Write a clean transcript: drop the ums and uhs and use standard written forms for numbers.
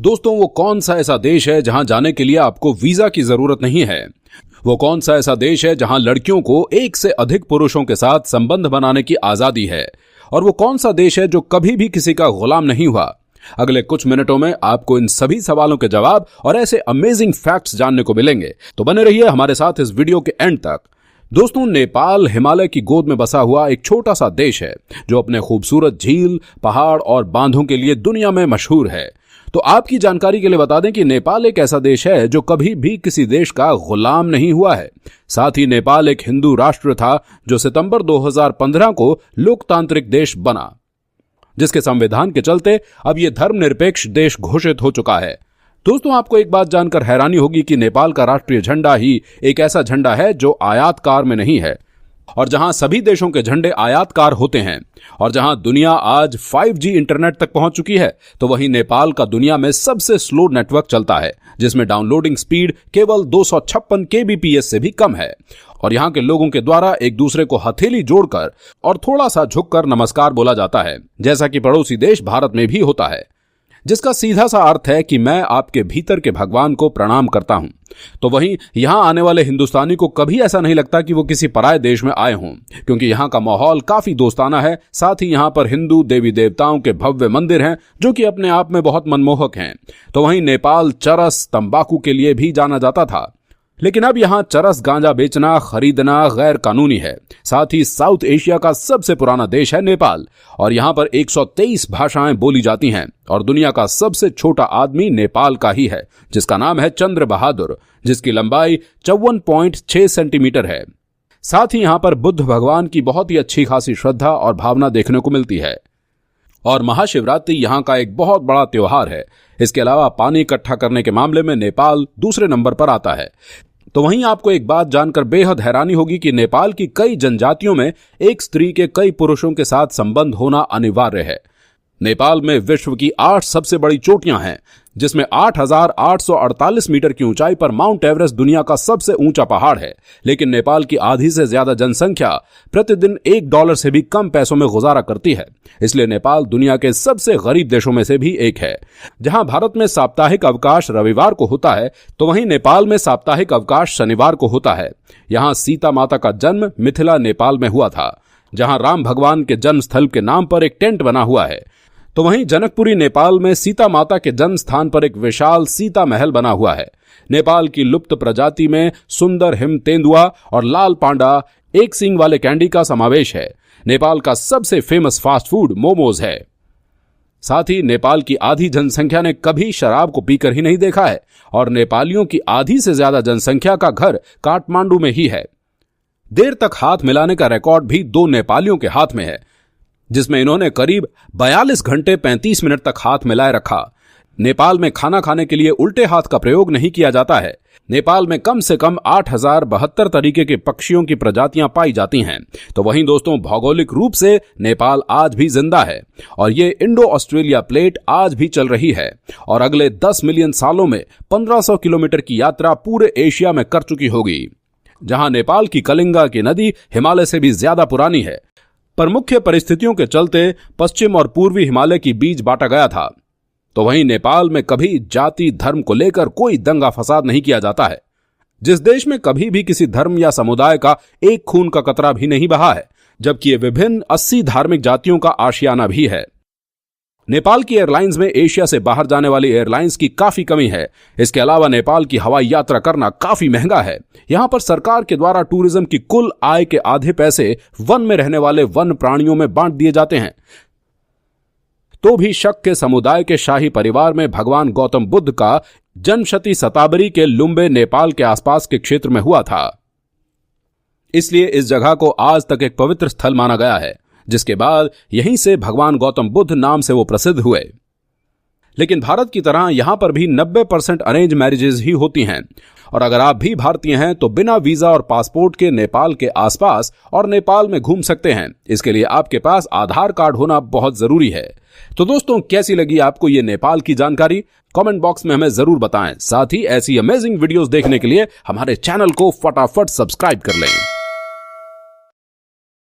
दोस्तों, वो कौन सा ऐसा देश है जहां जाने के लिए आपको वीजा की जरूरत नहीं है? वो कौन सा ऐसा देश है जहां लड़कियों को एक से अधिक पुरुषों के साथ संबंध बनाने की आजादी है? और वो कौन सा देश है जो कभी भी किसी का गुलाम नहीं हुआ? अगले कुछ मिनटों में आपको इन सभी सवालों के जवाब और ऐसे अमेजिंग फैक्ट्स जानने को मिलेंगे, तो बने रहिए हमारे साथ इस वीडियो के एंड तक। दोस्तों, नेपाल हिमालय की गोद में बसा हुआ एक छोटा सा देश है जो अपने खूबसूरत झील, पहाड़ और बांधों के लिए दुनिया में मशहूर है। तो आपकी जानकारी के लिए बता दें कि नेपाल एक ऐसा देश है जो कभी भी किसी देश का गुलाम नहीं हुआ है। साथ ही नेपाल एक हिंदू राष्ट्र था जो सितंबर 2015 को लोकतांत्रिक देश बना, जिसके संविधान के चलते अब यह धर्मनिरपेक्ष देश घोषित हो चुका है। दोस्तों, आपको एक बात जानकर हैरानी होगी कि नेपाल का राष्ट्रीय झंडा ही एक ऐसा झंडा है जो आयातकार में नहीं है, और जहां सभी देशों के झंडे आयातकार होते हैं और जहां दुनिया आज 5G इंटरनेट तक पहुंच चुकी है, तो वहीं नेपाल का दुनिया में सबसे स्लो नेटवर्क चलता है, जिसमें डाउनलोडिंग स्पीड केवल 256 kbps से भी कम है। और यहां के लोगों के द्वारा एक दूसरे को हथेली जोड़कर और थोड़ा सा झुककर नमस्कार बोला जाता है, जैसा कि पड़ोसी देश भारत में भी होता है, जिसका सीधा सा अर्थ है कि मैं आपके भीतर के भगवान को प्रणाम करता हूं। तो वहीं यहां आने वाले हिंदुस्तानी को कभी ऐसा नहीं लगता कि वो किसी पराये देश में आए हों, क्योंकि यहां का माहौल काफी दोस्ताना है। साथ ही यहां पर हिंदू देवी देवताओं के भव्य मंदिर हैं जो कि अपने आप में बहुत मनमोहक हैं। तो वहीं नेपाल चरस, तंबाकू के लिए भी जाना जाता था, लेकिन अब यहां चरस गांजा बेचना, खरीदना गैर कानूनी है। साथ ही साउथ एशिया का सबसे पुराना देश है नेपाल, और यहां पर 123 भाषाएं बोली जाती हैं। और दुनिया का सबसे छोटा आदमी नेपाल का ही है, जिसका नाम है चंद्र बहादुर, जिसकी लंबाई 54.6 सेंटीमीटर है। साथ ही यहां पर बुद्ध भगवान की बहुत ही अच्छी खासी श्रद्धा और भावना देखने को मिलती है। और महाशिवरात्रि यहां का एक बहुत बड़ा त्योहार है। इसके अलावा पानी इकट्ठा करने के मामले में नेपाल दूसरे नंबर पर आता है। तो वहीं आपको एक बात जानकर बेहद हैरानी होगी कि नेपाल की कई जनजातियों में एक स्त्री के कई पुरुषों के साथ संबंध होना अनिवार्य है। नेपाल में विश्व की 8 सबसे बड़ी चोटियां हैं, जिसमें 8,848 मीटर की ऊंचाई पर माउंट एवरेस्ट दुनिया का सबसे ऊंचा पहाड़ है। लेकिन नेपाल की आधी से ज्यादा जनसंख्या प्रतिदिन $1 से भी कम पैसों में गुजारा करती है। इसलिए नेपाल दुनिया के सबसे गरीब देशों में से भी एक है। जहां भारत में साप्ताहिक अवकाश रविवार को होता है, तो वहीं नेपाल में साप्ताहिक अवकाश शनिवार को होता है। यहां सीता माता का जन्म मिथिला नेपाल में हुआ था, जहां राम भगवान के जन्म स्थल के नाम पर एक टेंट बना हुआ है। तो वहीं जनकपुरी नेपाल में सीता माता के जन्म स्थान पर एक विशाल सीता महल बना हुआ है। नेपाल की लुप्त प्रजाति में सुंदर हिम तेंदुआ और लाल पांडा, एक सींग वाले कैंडी का समावेश है। नेपाल का सबसे फेमस फास्ट फूड मोमोज है। साथ ही नेपाल की आधी जनसंख्या ने कभी शराब को पीकर ही नहीं देखा है, और नेपालियों की आधी से ज्यादा जनसंख्या का घर काठमांडू में ही है। देर तक हाथ मिलाने का रिकॉर्ड भी 2 नेपालियों के हाथ में है, जिसमें इन्होंने करीब 42 घंटे 35 मिनट तक हाथ मिलाए रखा। नेपाल में खाना खाने के लिए उल्टे हाथ का प्रयोग नहीं किया जाता है। नेपाल में कम से कम 8,072 तरीके के पक्षियों की प्रजातियां पाई जाती हैं। तो वहीं दोस्तों, भौगोलिक रूप से नेपाल आज भी जिंदा है, और ये इंडो ऑस्ट्रेलिया प्लेट आज भी चल रही है, और अगले 10 मिलियन सालों में 1500 किलोमीटर की यात्रा पूरे एशिया में कर चुकी होगी। जहां नेपाल की कलिंगा की नदी हिमालय से भी ज्यादा पुरानी है, पर मुख्य परिस्थितियों के चलते पश्चिम और पूर्वी हिमालय की बीच बांटा गया था। तो वहीं नेपाल में कभी जाति धर्म को लेकर कोई दंगा फसाद नहीं किया जाता है। जिस देश में कभी भी किसी धर्म या समुदाय का एक खून का कतरा भी नहीं बहा है, जबकि ये विभिन्न 80 धार्मिक जातियों का आशियाना भी है। नेपाल की एयरलाइंस में एशिया से बाहर जाने वाली एयरलाइंस की काफी कमी है। इसके अलावा नेपाल की हवाई यात्रा करना काफी महंगा है। यहां पर सरकार के द्वारा टूरिज्म की कुल आय के आधे पैसे वन में रहने वाले वन प्राणियों में बांट दिए जाते हैं। तो भी शक के समुदाय के शाही परिवार में भगवान गौतम बुद्ध का जन्मशती शताब्दी के लुम्बे नेपाल के आसपास के क्षेत्र में हुआ था। इसलिए इस जगह को आज तक एक पवित्र स्थल माना गया है, जिसके बाद यहीं से भगवान गौतम बुद्ध नाम से वो प्रसिद्ध हुए। लेकिन भारत की तरह यहां पर भी 90% अरेंज मैरिजेज ही होती हैं, और अगर आप भी भारतीय हैं तो बिना वीजा और पासपोर्ट के नेपाल के आसपास और नेपाल में घूम सकते हैं। इसके लिए आपके पास आधार कार्ड होना बहुत जरूरी है। तो दोस्तों, कैसी लगी आपको ये नेपाल की जानकारी? कमेंट बॉक्स में हमें जरूर बताएं। साथ ही ऐसी अमेजिंग वीडियोस देखने के लिए हमारे चैनल को फटाफट सब्सक्राइब कर लें।